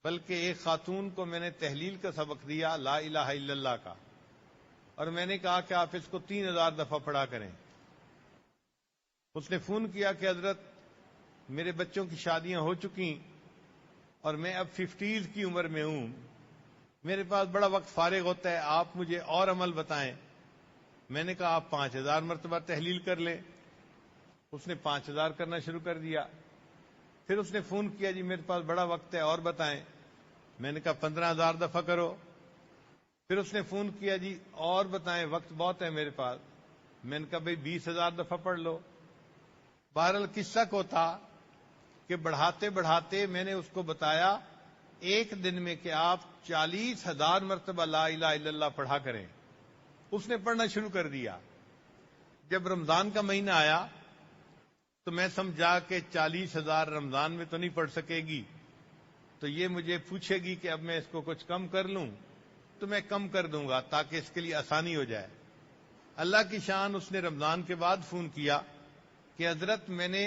بلکہ ایک خاتون کو میں نے تحلیل کا سبق دیا لا الہ الا اللہ کا، اور میں نے کہا کہ آپ اس کو 3000 دفعہ پڑھا کریں۔ اس نے فون کیا کہ حضرت میرے بچوں کی شادیاں ہو چکی اور میں اب 50s کی عمر میں ہوں، میرے پاس بڑا وقت فارغ ہوتا ہے، آپ مجھے اور عمل بتائیں۔ میں نے کہا آپ 5000 مرتبہ تحلیل کر لیں۔ اس نے 5000 کرنا شروع کر دیا۔ پھر اس نے فون کیا جی میرے پاس بڑا وقت ہے اور بتائیں۔ میں نے کہا 15000 دفعہ کرو۔ پھر اس نے فون کیا جی اور بتائیں، وقت بہت ہے میرے پاس۔ میں نے کہا بھئی 20000 دفعہ پڑھ لو۔ بہرحال قصہ کو تھا کہ بڑھاتے بڑھاتے میں نے اس کو بتایا ایک دن میں کہ آپ 40000 مرتبہ لا الہ الا اللہ پڑھا کریں۔ اس نے پڑھنا شروع کر دیا۔ جب رمضان کا مہینہ آیا تو میں سمجھا کہ 40000 رمضان میں تو نہیں پڑھ سکے گی، تو یہ مجھے پوچھے گی کہ اب میں اس کو کچھ کم کر لوں، تو میں کم کر دوں گا تاکہ اس کے لیے آسانی ہو جائے۔ اللہ کی شان، اس نے رمضان کے بعد فون کیا کہ حضرت میں نے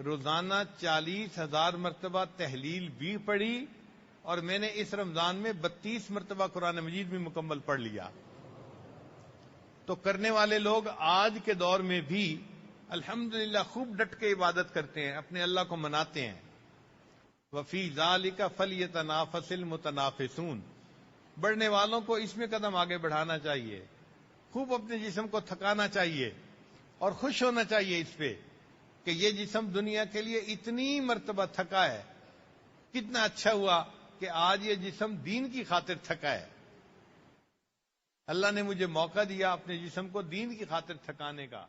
روزانہ 40000 مرتبہ تحلیل بھی پڑھی اور میں نے اس رمضان میں 32 مرتبہ قرآن مجید بھی مکمل پڑھ لیا۔ تو کرنے والے لوگ آج کے دور میں بھی الحمدللہ خوب ڈٹ کے عبادت کرتے ہیں، اپنے اللہ کو مناتے ہیں۔ وفی ذالک فلیتنافس المتنافسون، بڑھنے والوں کو اس میں قدم آگے بڑھانا چاہیے، خوب اپنے جسم کو تھکانا چاہیے اور خوش ہونا چاہیے اس پہ کہ یہ جسم دنیا کے لیے اتنی مرتبہ تھکا ہے، کتنا اچھا ہوا کہ آج یہ جسم دین کی خاطر تھکا ہے۔ اللہ نے مجھے موقع دیا اپنے جسم کو دین کی خاطر تھکانے کا۔